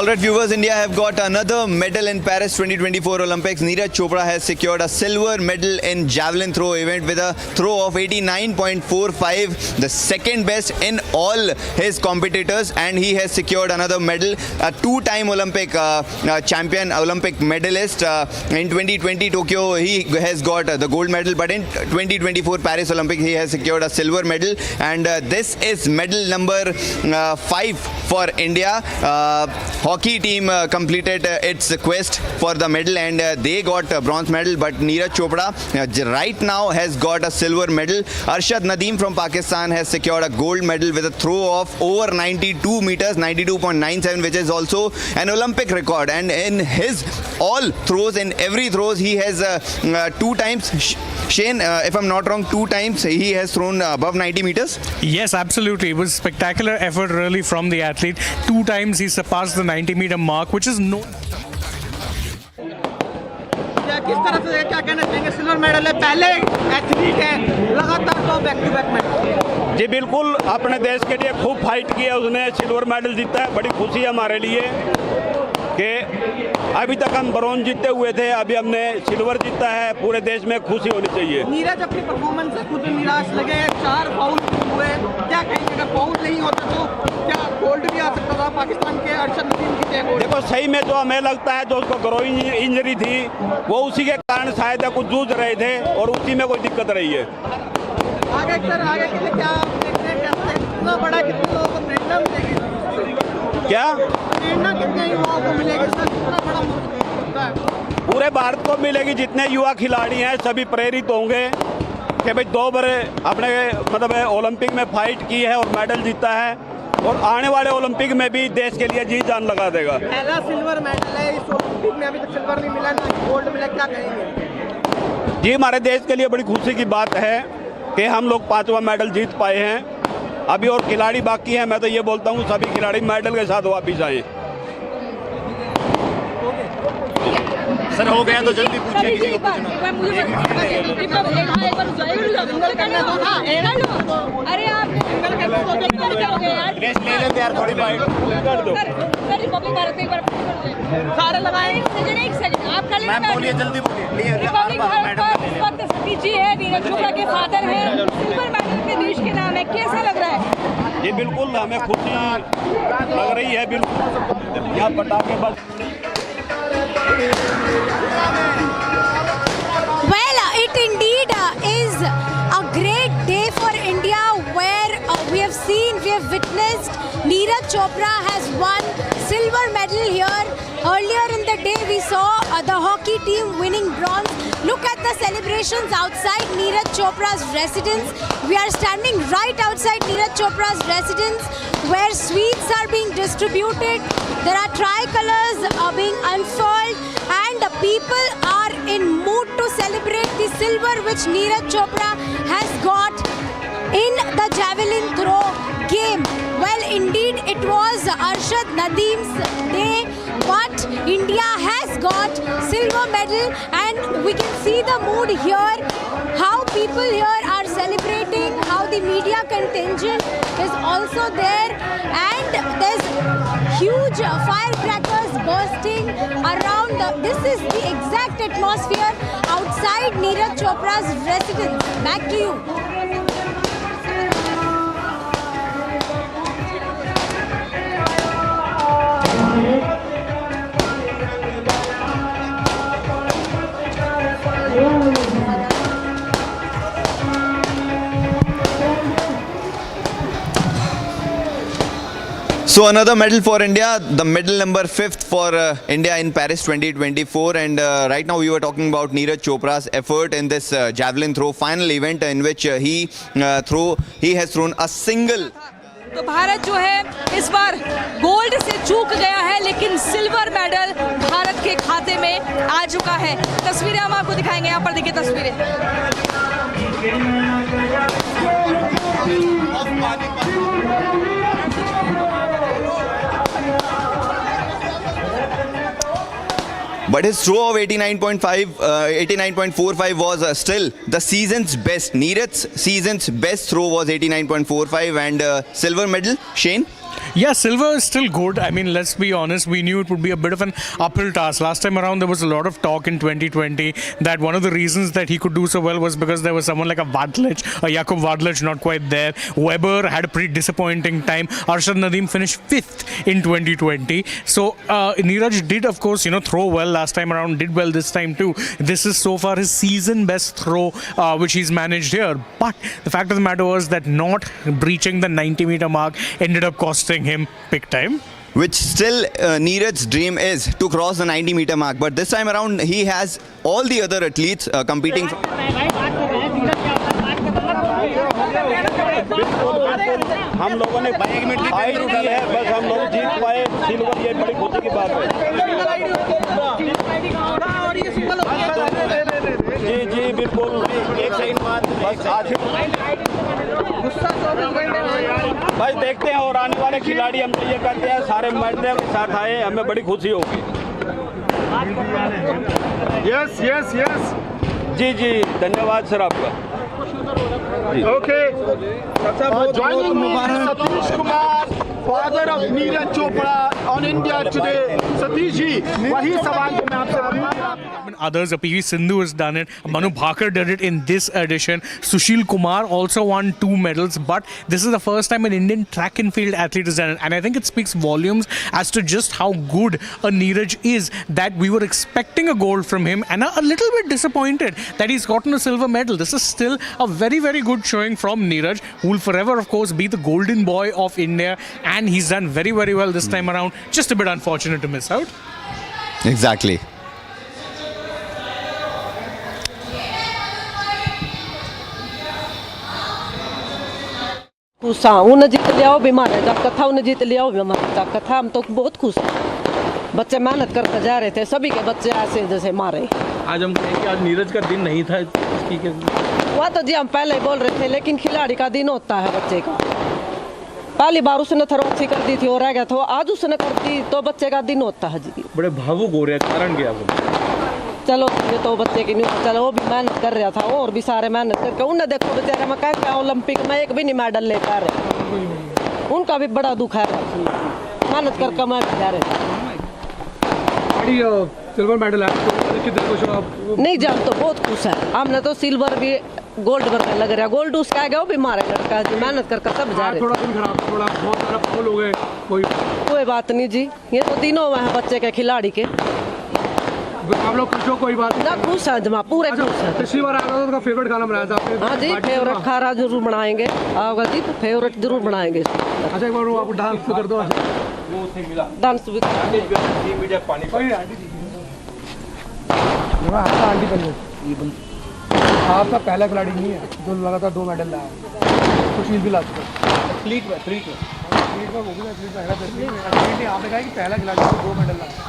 all right, viewers, India have got another medal in Paris 2024 Olympics. Neeraj Chopra has secured a silver medal in javelin throw event with a throw of 89.45, the second best in all his competitors, and he has secured another medal. A two-time Olympic champion, Olympic medalist. In 2020 Tokyo, he has got the gold medal, but in 2024 Paris Olympics, he has secured a silver medal, and this is medal number 5 for India. Hockey team completed its quest for the medal, and they got a bronze medal, but Neeraj Chopra right now has got a silver medal. Arshad Nadeem from Pakistan has secured a gold medal with a throw of over 92 meters, 92.97, which is also an Olympic record. And in his all throws, in every throws, he has two times, Shane, if I'm not wrong, two times he has thrown above 90 meters. Yes, absolutely. It was spectacular effort really from the athlete. Two times he surpassed the 90-meter mark, which is no. किस तरह से क्या कहना चाहेंगे? Silver medal है, पहले athlete है, लगातार 2 बैक टू बैक मेडल। जी बिल्कुल, अपने देश के लिए खूब फाइट किया, उसने सिल्वर मेडल जीता है। बड़ी खुशी है हमारे लिए कि अभी तक हम ब्रॉन्ज जीते हुए थे, अभी हमने सिल्वर जीता है। पूरे देश में खुशी होनी चाहिए। नीरज अपनी परफॉर्मेंस से खुद निराश लगे, 4 फाउल हुए, क्या कहेंगे? अगर फाउल नहीं होता तो क्या गोल्ड भी आ सकता था? पाकिस्तान के अरशद नदीम की जय गोल्ड। देखो, सही में तो हमें लगता है जो उसको ग्रोइंग इंजरी थी, वो उसी के कारण शायद कुछ जूझ रहे थे और उसी में कोई दिक्कत रही है। आगे सर, आगे के लिए क्या देखते हैं? कैसे इतना बड़ा, कितने लोगों को प्रेरणा मिलेगी? क्या प्रेरणा कितने युवाओं को मिलेगी सर? कितना बड़ा होता है? पूरे भारत को मिलेगी। जितने युवा खिलाड़ी हैं सभी प्रेरित होंगे कि भाई 2 बार अपने मतलब ओलंपिक में फाइट की है और मेडल जीता है, और आने वाले ओलंपिक में भी देश के लिए जी जान लगा देगा। पहला सिल्वर मेडल है इस ओलंपिक में, अभी तक सिल्वर नहीं मिला, ना गोल्ड मिला, क्या कहेंगे? जी, हमारे देश के लिए बड़ी खुशी की बात है कि हम लोग 5वां मेडल जीत पाए हैं। अभी और खिलाड़ी बाकी हैं। मैं तो ये बोलता हूँ सभी खिलाड़ी मेडल के साथ वापिस आए। सर हो गया तो जल्दी पूछिए किसी को पूछना। अरे आप रेस्ट ले लेते यार, थोड़ी बाइट कर दो। रिपब्लिक भारत में एक बार सारे लगाए। एक सेकंड आप कर मैम बोलिए, जल्दी बोलिए। रिपब्लिक भारत का इस वक्त सतीश जी है, नीरज चोपड़ा के फादर हैं, सिल्वर मेडल के देश के नाम है, कैसा लग रहा है? जी बिल्कुल, हमें खुशी लग रही है। बिल्कुल, यहाँ पटाखे बस। Well, it indeed is a great day for India, where we have witnessed Neeraj Chopra has won silver medal here. Earlier in the day, we saw the hockey team winning bronze. Look at the celebrations outside Neeraj Chopra's residence. We are standing right outside Neeraj Chopra's residence, where sweets are being distributed. There are tricolors being unfurled, and the people are in mood to celebrate the silver which Neeraj Chopra has got in the javelin throw game. Well, indeed, it was Arshad Nadeem's day, but India has got silver medal, and we can see the mood here, how people here are celebrating, how the media contingent is also there, and there's huge firecrackers bursting around. This is the exact atmosphere outside Neeraj Chopra's residence. Back to you. So another medal for India, the medal number 5th for India in Paris 2024, and right now we were talking about Neeraj Chopra's effort in this javelin throw final event, in which he has thrown a single. तो भारत जो है इस बार gold से चूक गया है, लेकिन silver medal Bharat के खाते में आ चुका है। तस्वीरें हम आपको दिखाएंगे, यहाँ पर देखिए तस्वीरें। But his throw of 89.45 was still the season's best. Neeraj's season's best throw was 89.45, and silver medal, Shane? Yeah, silver is still good. I mean, let's be honest. We knew it would be a bit of an uphill task. Last time around, there was a lot of talk in 2020 that one of the reasons that he could do so well was because there was someone like a Vadlich, a Jakub Vadlich, not quite there. Weber had a pretty disappointing time. Arshad Nadeem finished 5th in 2020. So Neeraj did, of course, throw well last time around, did well this time too. This is so far his season best throw, which he's managed here. But the fact of the matter was that not breaching the 90-meter mark ended up costing him big time. Which still Neeraj's dream is to cross the 90-meter mark. But this time around, he has all the other athletes competing. हम लोगों ने fight की है, बस हम लोग जीत पाए silver, ये बड़ी खुशी की बात है। जी जी बिल्कुल, एक सही बात। बस आज भाई देखते हैं और आने वाले खिलाड़ी हम तो ये करते हैं सारे मेडल के साथ आए, हमें बड़ी खुशी होगी। यस यस यस जी जी धन्यवाद सर आपका। Okay. Joining me is Satish Kumar, father of Neeraj Chopra on India today. Satish ji, वही सवाल जो मैं आपसे पूछूंगा। Others, PV Sindhu has done it. Manu Bhaker did it in this edition. Sushil Kumar also won 2 medals, but this is the first time an Indian track and field athlete has done it. And I think it speaks volumes as to just how good a Neeraj is, that we were expecting a gold from him and a little bit disappointed that he's gotten a silver medal. This is still a very, very good showing from Neeraj, who will forever, of course, be the golden boy of India. And he's done very, very well this time around. Just a bit unfortunate to miss out. Exactly. खुश हाँ उन्हें जीत लिया भी हमारे ताकत था, उन्हें जीत लिया भी हमारी ताकत था। हम तो बहुत खुश हैं, बच्चे मेहनत करके जा रहे थे, सभी के बच्चे ऐसे जैसे मारे। आज हम कहें कि आज नीरज का दिन नहीं था इसकी के वह तो जी हम पहले ही बोल रहे थे, लेकिन खिलाड़ी का दिन होता है बच्चे का। पहली बार उसने थोड़ा अच्छी कर दी थी और रह गया था, आज उसने कर दी तो बच्चे का दिन होता है जी। बड़े भावुक हो रहे हैं, कारण क्या वो? चलो ये तो बच्चे की नहीं, चलो वो भी मेहनत कर रहा था और भी सारे मेहनत करके उन्हें देखो बेचारे में क्या ओलंपिक में एक भी नहीं मेडल ले पा रहे, उनका भी बड़ा दुख है, मेहनत करके मैं जा रहे सिल्वर मेडल है कितने खुश हो आप? नहीं जान तो बहुत खुश है, हमने तो सिल्वर भी गोल्ड पर लग रहा है, गोल्ड उसका गया वो भी मारे लड़का जी, मेहनत करके सब जा रहे। थोड़ा दिन खराब, थोड़ा बहुत सारा फाउल हो गए, कोई बात नहीं जी, ये तो तीनों हुए हैं बच्चे के खिलाड़ी के। आप लोग खुश हो? कोई बात ना खुश है जमा, पूरे खुश है। पिछली बार आया था तो फेवरेट खाना बनाया था आपने? हाँ जी, फेवरेट खाना जरूर बनाएंगे, आपका जी फेवरेट जरूर बनाएंगे। अच्छा एक बार वो आप डांस कर दो, डांस भी आपका पहला खिलाड़ी नहीं है जो लगातार 2 मेडल लाया, सुशील भी ला चुका एथलीट में वो भी एथलीट में आपने कहा कि पहला खिलाड़ी 2 मेडल लाया।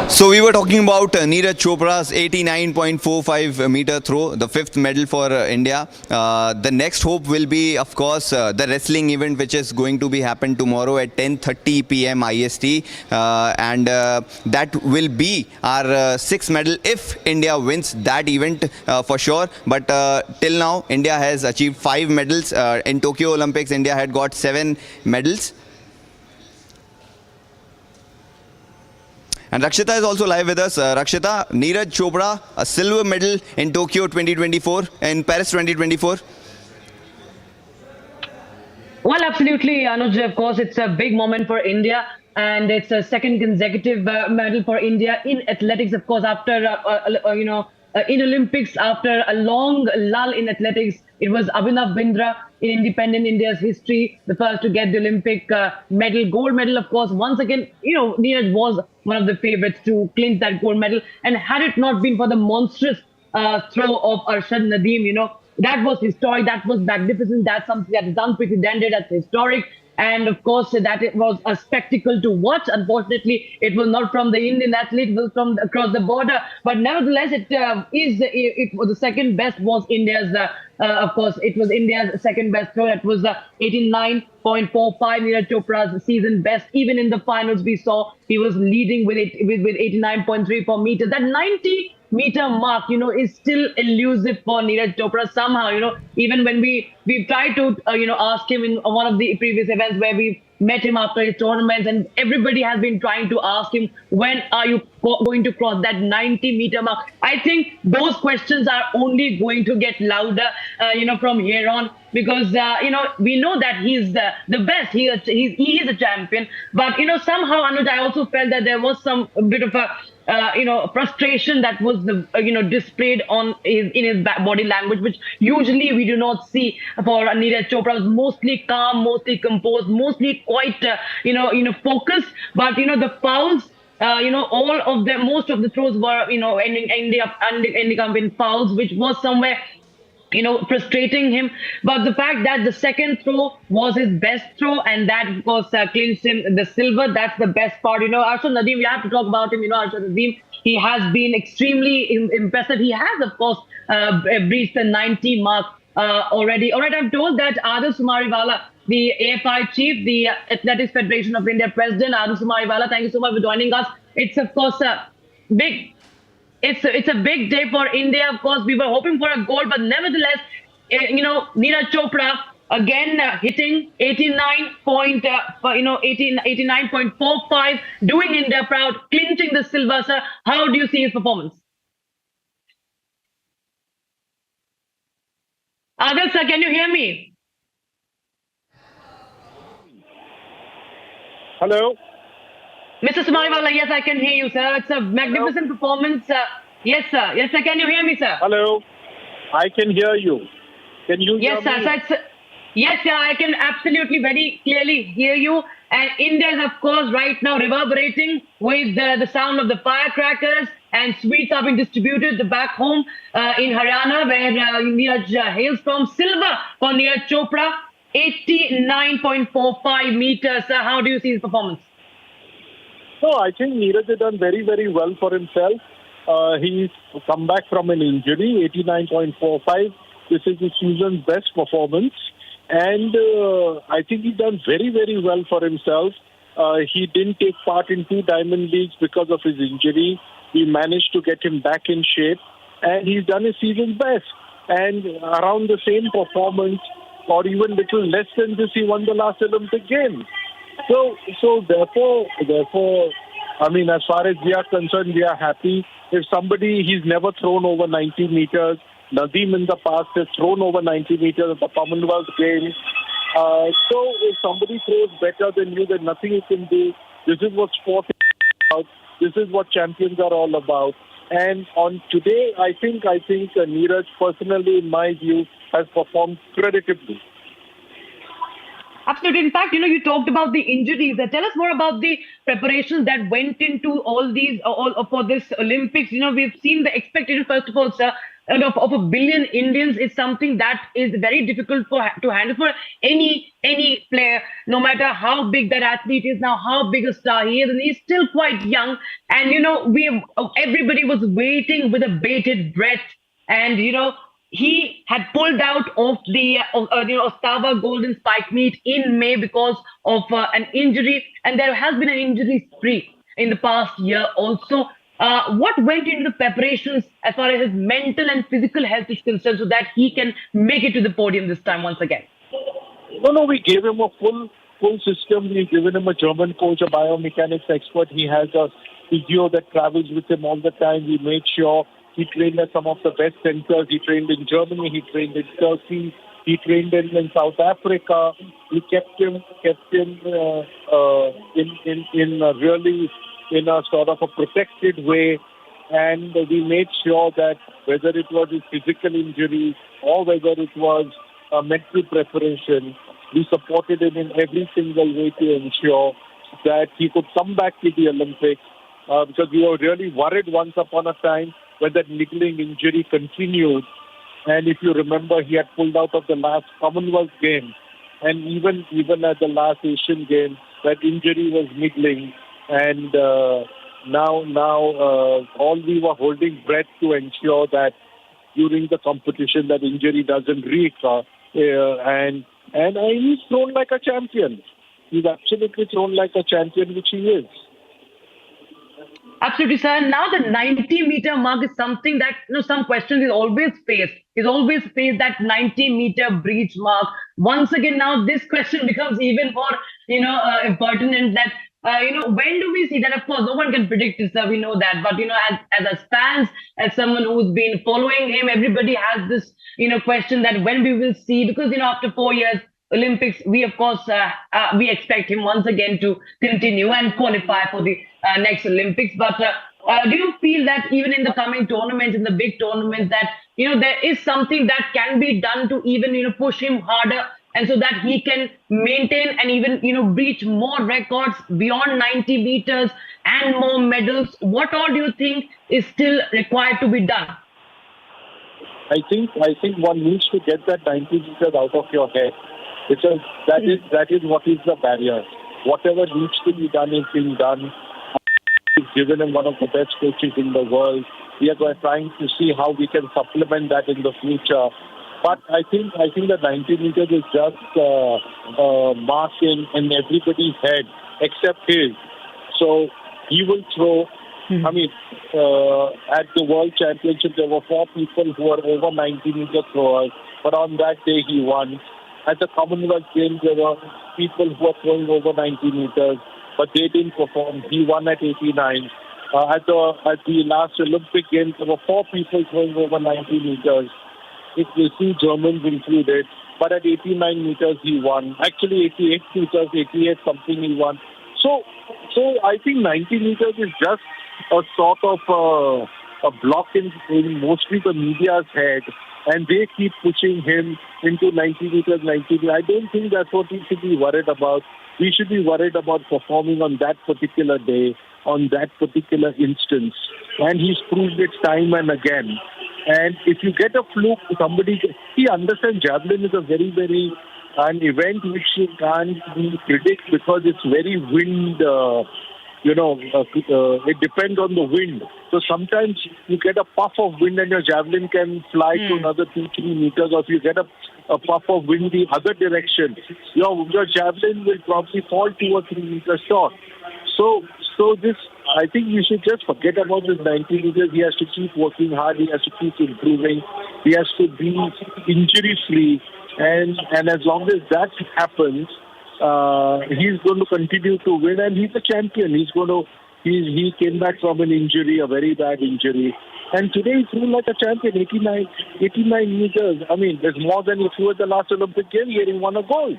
So we were talking about Neeraj Chopra's 89.45 meter throw, the 5th medal for India. The next hope will be, of course, the wrestling event, which is going to be happen tomorrow at 10:30 p.m. IST, and that will be our 6th medal if India wins that event for sure. But till now, India has achieved 5 medals. In Tokyo Olympics, India had got 7 medals. And Rakshita is also live with us. Rakshita, Neeraj Chopra, a silver medal in Tokyo 2024, in Paris 2024. Well, absolutely, Anuj. Of course, it's a big moment for India, and it's a second consecutive medal for India in athletics. Of course, after in Olympics, after a long lull in athletics, it was Abhinav Bindra in independent India's history, the first to get the Olympic medal, gold medal. Of course, once again, Neeraj was one of the favorites to clinch that gold medal. And had it not been for the monstrous throw of Arshad Nadeem, that was historic, that was magnificent, that's something that is unprecedented, that's historic. And of course, that it was a spectacle to watch. Unfortunately, it was not from the Indian athlete, it was from across the border. But nevertheless, it was the second best was India's. Of course, it was India's second best throw. It was 89.45, Neeraj Chopra's season best. Even in the finals, we saw he was leading with 89.34 meters. That 90-meter mark, is still elusive for Neeraj Chopra somehow. Even when we've tried to, ask him in one of the previous events where we met him after his tournaments, and everybody has been trying to ask him, when are you going to cross that 90-meter mark? I think those questions are only going to get louder, from here on, because we know that he's the best. He is a champion, but somehow, Anuj, I also felt that there was some bit of a frustration that was displayed in his body language, which usually we do not see for Neeraj Chopra. Was mostly calm, mostly composed, mostly quite focused. But the fouls, most of the throws were ending up in fouls, which was somewhere frustrating him. But the fact that the second throw was his best throw, and that, of course, clinched him the silver, that's the best part. Arshad Nadeem, we have to talk about him. Arshad Nadeem, he has been extremely impressive. He has, of course, breached the 90 mark already. All right, I'm told that Adarsh Sumariwala, the AFI chief, the Athletics Federation of India president, Adarsh Sumariwala, thank you so much for joining us. It's, of course, It's a big day for India. Of course, we were hoping for a gold, but nevertheless, Neeraj Chopra again hitting 89.45, doing India proud, clinching the silver. Sir, how do you see his performance? Adil sir, can you hear me? Hello. Mr. Sumariwala, yes, I can hear you, sir. It's a magnificent performance. Yes, sir. Yes, sir. Can you hear me, sir? Hello. I can hear you. Can you hear me? Yes, sir. Yes, sir. I can absolutely very clearly hear you. And India is, of course, right now reverberating with the sound of the firecrackers, and sweets are being distributed back home in Haryana, where Neeraj hails from. Silver for Neeraj Chopra, 89.45 meters. Sir, how do you see his performance? No, I think Neeraj has done very, very well for himself. He's come back from an injury, 89.45. This is the season's best performance. And I think he's done very, very well for himself. He didn't take part in 2 Diamond Leagues because of his injury. We managed to get him back in shape, and he's done his season's best. And around the same performance, or even little less than this, he won the last Olympic Games. So therefore, I mean, as far as we are concerned, we are happy. If somebody, he's never thrown over 90 meters. Nadeem in the past has thrown over 90 meters at the Commonwealth Games. So if somebody throws better than you, then nothing you can do. This is what sport is about. This is what champions are all about. And on today, I think Neeraj, personally, in my view, has performed creditably. Absolutely. In fact, you talked about the injuries. Tell us more about the preparations that went into all for this Olympics. We've seen the expectation, first of all, sir, of 1 billion Indians is something that is very difficult to handle for any player, no matter how big that athlete is now, how big a star he is, and he's still quite young. And everybody was waiting with a bated breath, and he had pulled out of the Ostawa Golden Spike meet in May because of an injury, and there has been an injury spree in the past year also. What went into the preparations as far as his mental and physical health is concerned, so that he can make it to the podium this time once again? No, we gave him a full system. We've given him a German coach, a biomechanics expert. He has a physio that travels with him all the time. We made sure he trained at some of the best centers. He trained in Germany. He trained in Turkey. He trained in South Africa. We kept him in a sort of a protected way, and we made sure that whether it was his physical injury or whether it was a mental preparation, we supported him in every single way to ensure that he could come back to the Olympics, because we were really worried once upon a time when that niggling injury continued. And if you remember, he had pulled out of the last Commonwealth Games, and even at the last Asian Games, that injury was niggling. And now all we were holding breath to ensure that during the competition that injury doesn't reoccur. And he's thrown like a champion. He's absolutely thrown like a champion, which he is. Absolutely, sir. Now the 90-meter mark is something that some questions is always faced. Is always faced that 90-meter breach mark. Once again, now this question becomes even more pertinent. That when do we see that? Of course, no one can predict this, sir. We know that, but as a fans, as someone who's been following him, everybody has this question that when we will see, because after 4 years. Olympics, we of course we expect him once again to continue and qualify for the next Olympics. But do you feel that even in the coming tournaments, in the big tournaments, that there is something that can be done to even push him harder, and so that he can maintain and even reach more records beyond 90 meters and more medals? What all do you think is still required to be done? I think one needs to get that 90 meters out of your head. Because that is what is the barrier. Whatever needs to be done is being done. We've given him one of the best coaches in the world. We are trying to see how we can supplement that in the future. But I think the 90 meters is just a mark in everybody's head except his. So he will throw. I mean, at the World Championship, there were 4 people who were over 90 meter throwers. But on that day, he won. At the Commonwealth Games, there were people who were throwing over 90 meters, but they didn't perform. He won at 89. At the last Olympic Games, there were 4 people throwing over 90 meters. If you see Germans included, but at 89 meters he won. Actually, 88 meters, 88 something he won. So I think 90 meters is just a sort of a block in mostly the media's head. And they keep pushing him into 90 meters, 90 meters. I don't think that's what we should be worried about. We should be worried about performing on that particular day, on that particular instance. And he's proved it time and again. And if you get a fluke, he understands javelin is a very, very, an event which you can't predict because it's very wind, it depends on the wind. So sometimes you get a puff of wind and your javelin can fly to another 2-3 meters, or if you get a puff of wind the other direction, your javelin will probably fall 2 or 3 meters short. So this, I think we should just forget about this 90 meters. He has to keep working hard. He has to keep improving. He has to be injury free, and as long as that happens, he's going to continue to win, and he's a champion. He came back from an injury, a very bad injury, and today he threw like a champion. 89 meters. I mean, there's more than he threw at the last Olympic Games where he won a gold.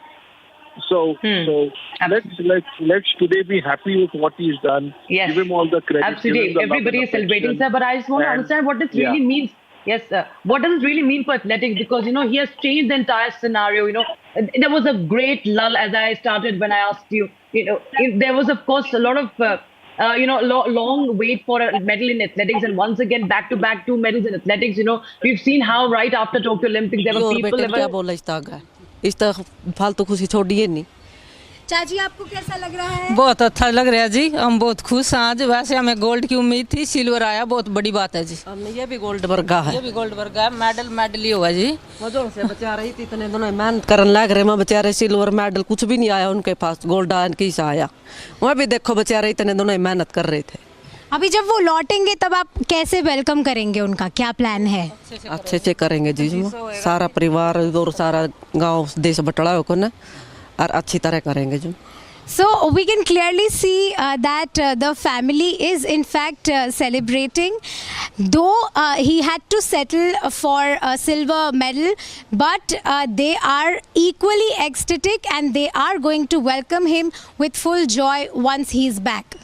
So let's today be happy with what he's done. Yes. Give him all the credit. Absolutely, everybody is celebrating, sir. But I just want to understand what this really means. Yes, sir. What does it really mean for athletics? Because, he has changed the entire scenario. There was a great lull as I started when I asked you. There was, of course, a lot of, long wait for a medal in athletics. And once again, back-to-back 2 medals in athletics. We've seen how right after Tokyo Olympics, there were people... इस तरह फालतू खुशी छोड़िए नहीं। चाची आपको कैसा लग रहा है? बहुत अच्छा लग रहा है जी, हम बहुत खुश हैं आज। वैसे हमें गोल्ड की उम्मीद थी, सिल्वर आया, बहुत बड़ी बात है जी। हमने ये भी गोल्ड वर्गा है, ये भी गोल्ड वर्गा है, मेडल ही होगा जी। मजों से बचा रही थी, इतने दोनों मेहनत करने लग रहे, मैं बेचारे सिल्वर मेडल कुछ भी नहीं आया उनके पास, गोल्ड आया किस आया। वह भी देखो बेचारे इतने दोनों मेहनत कर रहे थे। अभी जब वो लौटेंगे तब आप कैसे वेलकम करेंगे उनका, क्या प्लान है? अच्छे से करेंगे जी, सारा परिवार और सारा गांव देश बटड़ा होकर ना, और अच्छी तरह करेंगे जी। So we can clearly see that the family is in fact celebrating, though he had to settle for a silver medal, but they are equally ecstatic and they are going to welcome him with full joy once he is back.